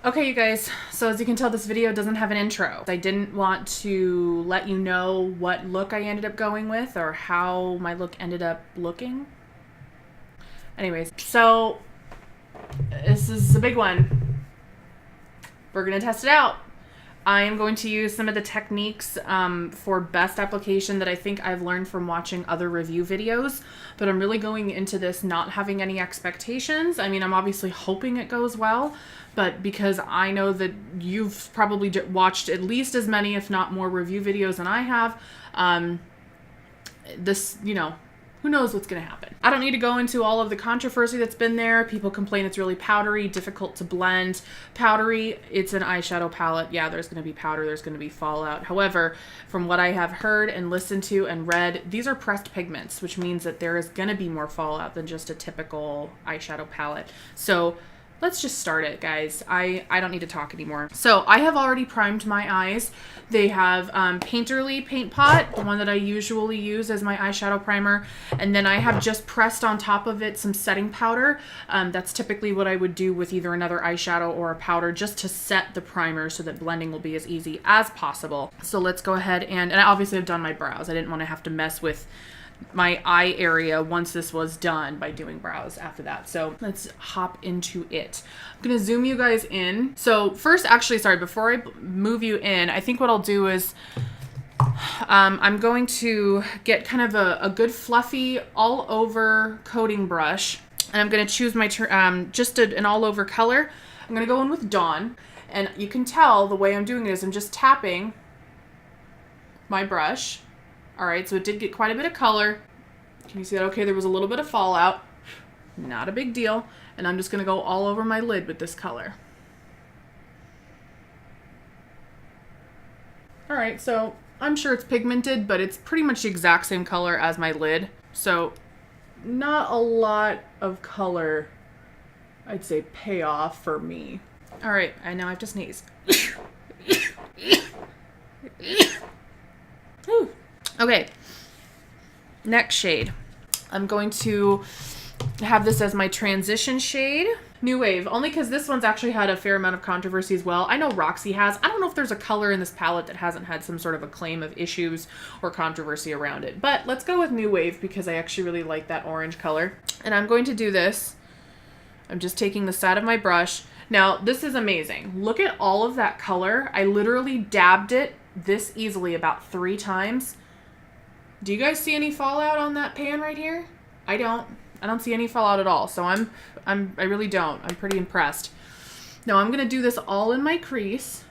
Okay, you guys, so as you can tell, this video doesn't have an intro. I didn't want to let you know what look I ended up going with or how my look ended up looking. Anyways, so this is a big one. We're gonna test it out. I am going to use some of the techniques for best application that I think I've learned from watching other review videos, but I'm really going into this not having any expectations. I mean, I'm obviously hoping it goes well, but because I know that you've probably watched at least as many, if not more, review videos than I have, who knows what's going to happen. I don't need to go into all of the controversy that's been there. People complain it's really powdery, difficult to blend. Powdery, it's an eyeshadow palette. Yeah, there's going to be powder, there's going to be fallout. However, from what I have heard and listened to and read, these are pressed pigments, which means that there is going to be more fallout than just a typical eyeshadow palette. So let's just start it, guys. I don't need to talk anymore. So I have already primed my eyes. They have Painterly Paint Pot, the one that I usually use as my eyeshadow primer. And then I have just pressed on top of it some setting powder. That's typically what I would do with either another eyeshadow or a powder, just to set the primer so that blending will be as easy as possible. So let's go ahead and I obviously have done my brows. I didn't want to have to mess with my eye area once this was done by doing brows after that. So let's hop into it. I'm gonna zoom you guys in. So first, actually, sorry, before I move you in, I think what I'll do is I'm going to get kind of a good fluffy all over coating brush, and I'm gonna choose my just an all over color. I'm gonna go in with Dawn, and you can tell the way I'm doing it is I'm just tapping my brush. All right, so it did get quite a bit of color. Can you see that? Okay, there was a little bit of fallout. Not a big deal. And I'm just gonna go all over my lid with this color. All right, so I'm sure it's pigmented, but it's pretty much the exact same color as my lid. So not a lot of color, I'd say, payoff for me. All right, and now I have to sneeze. Whew. Okay, next shade. I'm going to have this as my transition shade. Nuwave, only because this one's actually had a fair amount of controversy as well. I know Roxy has. I don't know if there's a color in this palette that hasn't had some sort of a claim of issues or controversy around it. But let's go with Nuwave because I actually really like that orange color. And I'm going to do this. I'm just taking the side of my brush. Now, this is amazing. Look at all of that color. I literally dabbed it this easily about 3 times. Do you guys see any fallout on that pan right here? I don't see any fallout at all. So I really don't. I'm pretty impressed. Now I'm going to do this all in my crease.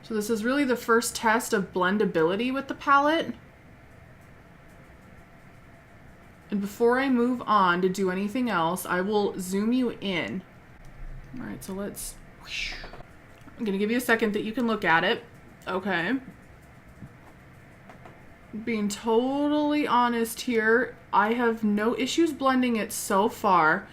So this is really the first test of blendability with the palette. And before I move on to do anything else, I will zoom you in. All right, so let's... I'm gonna give you a second that you can look at it. Okay. Being totally honest here, I have no issues blending it so far.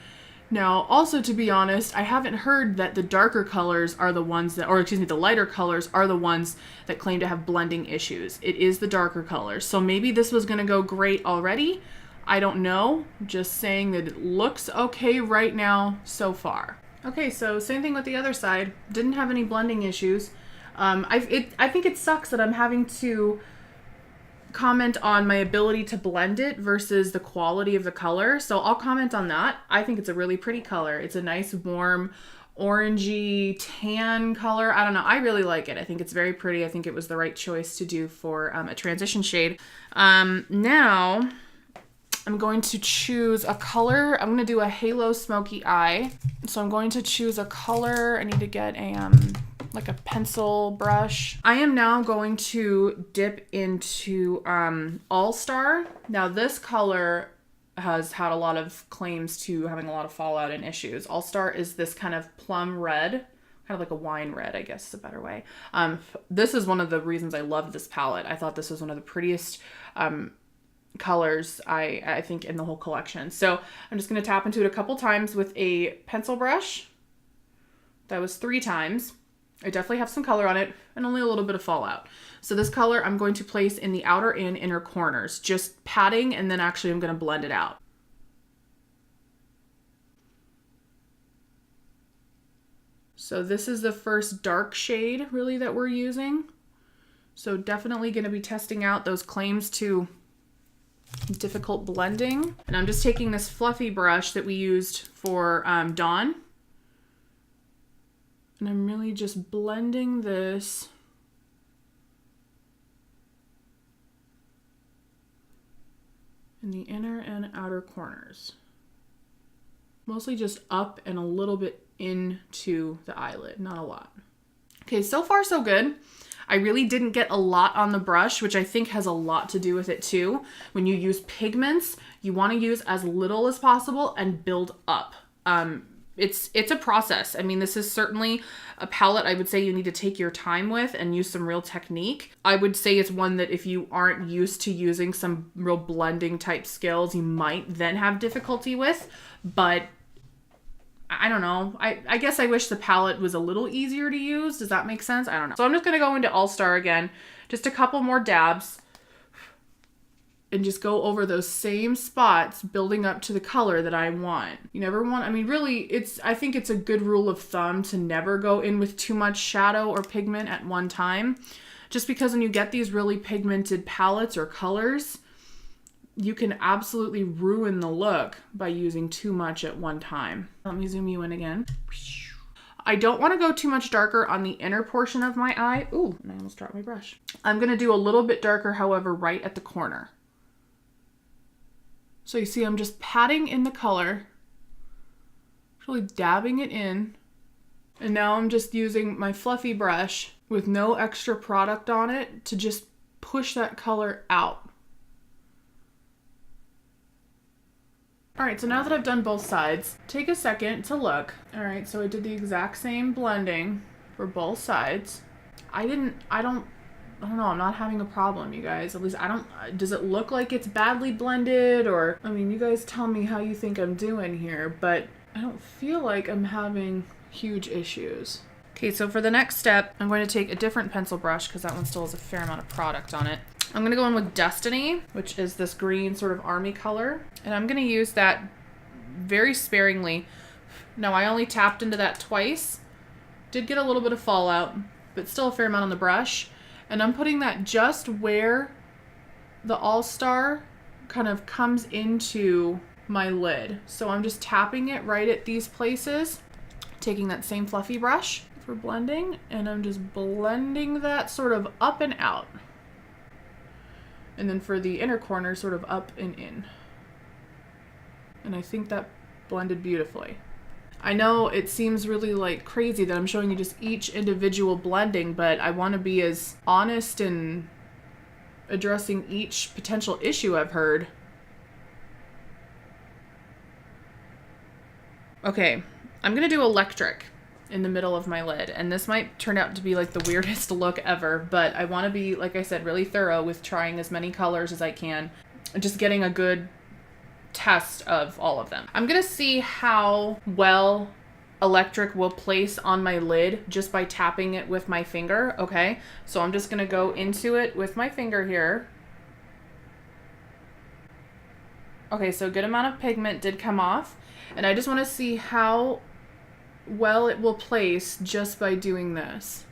Now, also to be honest, I haven't heard that the darker colors are the ones that, or excuse me, the lighter colors are the ones that claim to have blending issues. It is the darker colors. So maybe this was gonna go great already. I don't know. Just saying that it looks okay right now so far. Okay, so same thing with the other side. Didn't have any blending issues. I think it sucks that I'm having to comment on my ability to blend it versus the quality of the color. So I'll comment on that. I think it's a really pretty color. It's a nice, warm, orangey, tan color. I don't know. I really like it. I think it's very pretty. I think it was the right choice to do for a transition shade. Now... I'm going to choose a color. I'm going to do a Halo Smoky Eye. So I'm going to choose a color. I need to get a like a pencil brush. I am now going to dip into All Star. Now this color has had a lot of claims to having a lot of fallout and issues. All Star is this kind of plum red, kind of like a wine red, I guess is a better way. This is one of the reasons I loved this palette. I thought this was one of the prettiest colors I think in the whole collection. So I'm just going to tap into it a couple times with a pencil brush. That was 3 times. I definitely have some color on it and only a little bit of fallout. So this color I'm going to place in the outer and inner corners, just patting, and then actually I'm going to blend it out. So this is the first dark shade really that we're using. So definitely going to be testing out those claims to difficult blending. And I'm just taking this fluffy brush that we used for Dawn. And I'm really just blending this in the inner and outer corners. Mostly just up and a little bit into the eyelid, not a lot. Okay, so far so good. I really didn't get a lot on the brush, which I think has a lot to do with it too. When you use pigments, you want to use as little as possible and build up. It's a process. I mean, this is certainly a palette I would say you need to take your time with and use some real technique. I would say it's one that if you aren't used to using some real blending type skills, you might then have difficulty with, but I don't know. I guess I wish the palette was a little easier to use. Does that make sense? I don't know. So I'm just going to go into All Star again, just a couple more dabs, and just go over those same spots, building up to the color that I want. You never want, I mean, really, I think it's a good rule of thumb to never go in with too much shadow or pigment at one time, just because when you get these really pigmented palettes or colors, you can absolutely ruin the look by using too much at one time. Let me zoom you in again. I don't want to go too much darker on the inner portion of my eye. Ooh, and I almost dropped my brush. I'm going to do a little bit darker, however, right at the corner. So you see I'm just patting in the color, really dabbing it in. And now I'm just using my fluffy brush with no extra product on it to just push that color out. All right, so now that I've done both sides, take a second to look. All right, so I did the exact same blending for both sides. I don't know, I'm not having a problem, you guys. At least does it look like it's badly blended? Or, I mean, you guys tell me how you think I'm doing here, but I don't feel like I'm having huge issues. Okay, so for the next step, I'm going to take a different pencil brush because that one still has a fair amount of product on it. I'm going to go in with Destiny, which is this green sort of army color, and I'm going to use that very sparingly. Now, I only tapped into that twice. Did get a little bit of fallout, but still a fair amount on the brush. And I'm putting that just where the All-Star kind of comes into my lid. So I'm just tapping it right at these places, taking that same fluffy brush for blending, and I'm just blending that sort of up and out. And then for the inner corner, sort of up and in. And I think that blended beautifully. I know it seems really like crazy that I'm showing you just each individual blending, but I want to be as honest and addressing each potential issue I've heard. Okay, I'm gonna do electric in the middle of my lid, and this might turn out to be like the weirdest look ever, but I want to be, like I said, really thorough with trying as many colors as I can, just getting a good test of all of them. I'm gonna see how well electric will place on my lid just by tapping it with my finger. Okay, so I'm just gonna go into it with my finger here. Okay, so a good amount of pigment did come off, and I just want to see how well it will place just by doing this.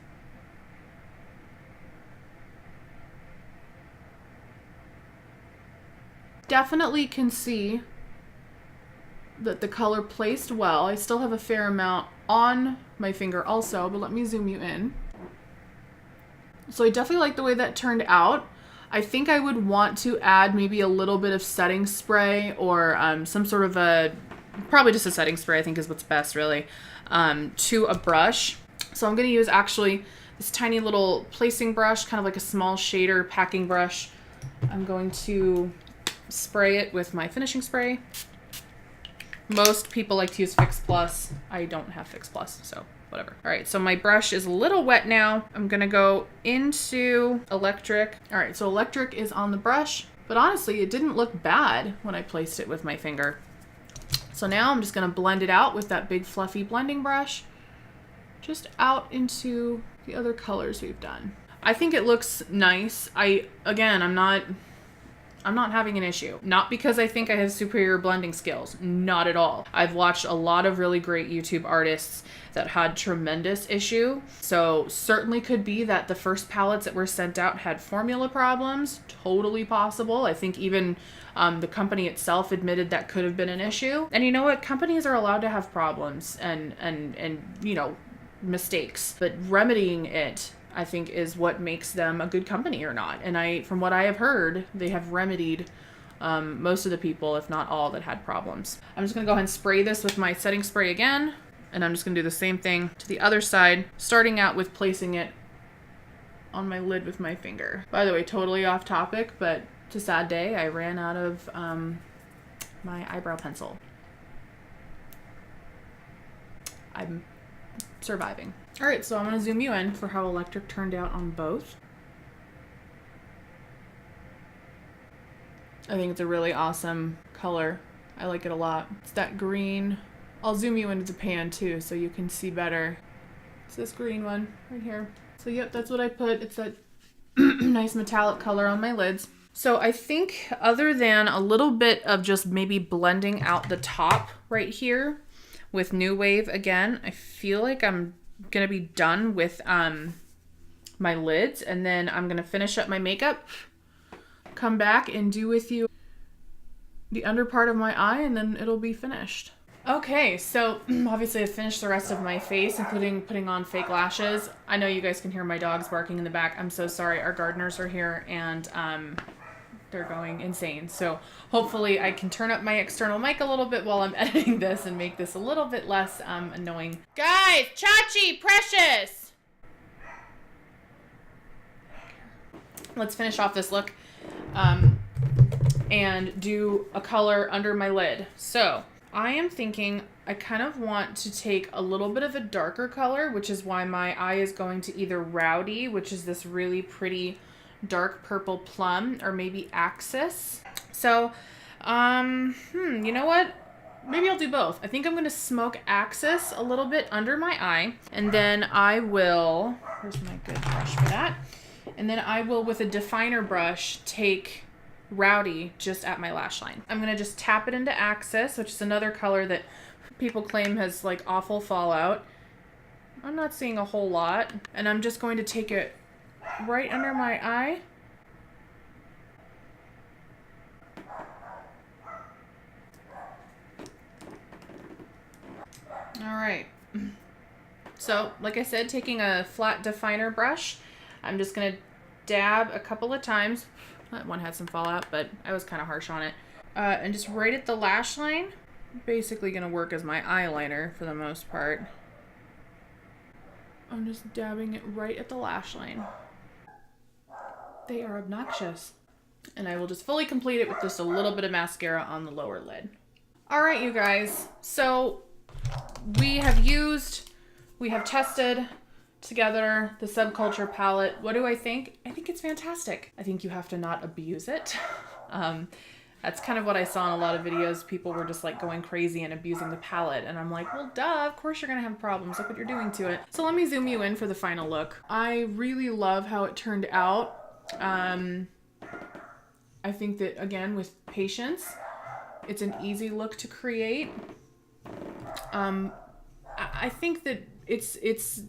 Definitely can see that the color placed well. I still have a fair amount on my finger also, but let me zoom you in. So I definitely like the way that turned out. I think I would want to add maybe a little bit of setting spray or some sort of probably just a setting spray, I think is what's best really, to a brush. So I'm going to use actually this tiny little placing brush, kind of like a small shader packing brush. I'm going to spray it with my finishing spray. Most people like to use Fix Plus. I don't have Fix Plus, so whatever. All right, so my brush is a little wet now. I'm gonna go into electric. All right, so electric is on the brush, but honestly, it didn't look bad when I placed it with my finger. So now I'm just gonna blend it out with that big fluffy blending brush, just out into the other colors we've done. I think it looks nice. I'm not I'm not having an issue. Not because I think I have superior blending skills. Not at all. I've watched a lot of really great YouTube artists that had tremendous issue. So certainly could be that the first palettes that were sent out had formula problems. Totally possible. I think even the company itself admitted that could have been an issue. And you know what? Companies are allowed to have problems and you know, mistakes. But remedying it, I think, is what makes them a good company or not. And from what I have heard, they have remedied most of the people, if not all, that had problems. I'm just gonna go ahead and spray this with my setting spray again. And I'm just gonna do the same thing to the other side, starting out with placing it on my lid with my finger. By the way, totally off topic, but it's a sad day. I ran out of my eyebrow pencil. I'm surviving. All right, so I'm gonna zoom you in for how electric turned out on both. I think it's a really awesome color. I like it a lot. It's that green. I'll zoom you into the pan too so you can see better. It's this green one right here. So yep, that's what I put. It's that nice metallic color on my lids. So I think other than a little bit of just maybe blending out the top right here with Nuwave again, I feel like I'm gonna be done with my lids, and then I'm gonna finish up my makeup, come back and do with you the under part of my eye, and then it'll be finished. Okay, so obviously I finished the rest of my face, including putting on fake lashes. I know you guys can hear my dogs barking in the back. I'm so sorry. Our gardeners are here and they're going insane. So hopefully I can turn up my external mic a little bit while I'm editing this and make this a little bit less annoying. Guys, Chachi, Precious! Let's finish off this look and do a color under my lid. So I am thinking I kind of want to take a little bit of a darker color, which is why my eye is going to either Rowdy, which is this really pretty dark purple plum, or maybe Axis. So, you know what? Maybe I'll do both. I think I'm going to smoke Axis a little bit under my eye, and then I will, where's my good brush for that? And then I will, with a definer brush, take Rowdy just at my lash line. I'm gonna just tap it into Axis, which is another color that people claim has like awful fallout. I'm not seeing a whole lot. And I'm just going to take it right under my eye. All right. So, like I said, taking a flat definer brush, I'm just gonna dab a couple of times. That one had some fallout, but I was kind of harsh on it. And just right at the lash line, basically gonna work as my eyeliner for the most part. I'm just dabbing it right at the lash line. They are obnoxious. And I will just fully complete it with just a little bit of mascara on the lower lid. All right, you guys. So we have tested together the Subculture palette. What do I think? I think it's fantastic. I think you have to not abuse it. That's kind of what I saw in a lot of videos. People were just like going crazy and abusing the palette. And I'm like, well, duh, of course you're gonna have problems. Look what you're doing to it. So let me zoom you in for the final look. I really love how it turned out. I think that, again, with patience, it's an easy look to create. I think that it's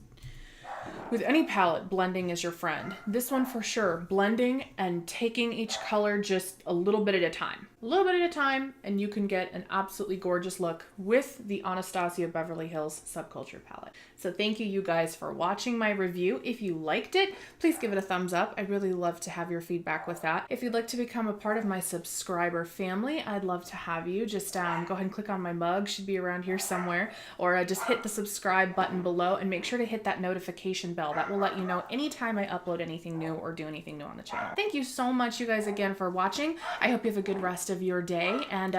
with any palette, blending is your friend. This one for sure, blending and taking each color just a little bit at a time. A little bit at a time, and you can get an absolutely gorgeous look with the Anastasia Beverly Hills Subculture palette. So thank you guys for watching my review. If you liked it, please give it a thumbs up. I'd really love to have your feedback with that. If you'd like to become a part of my subscriber family, I'd love to have you. Just go ahead and click on my mug, should be around here somewhere, or just hit the subscribe button below and make sure to hit that notification bell. That will let you know anytime I upload anything new or do anything new on the channel. Thank you so much, you guys, again for watching. I hope you have a good rest of your day, and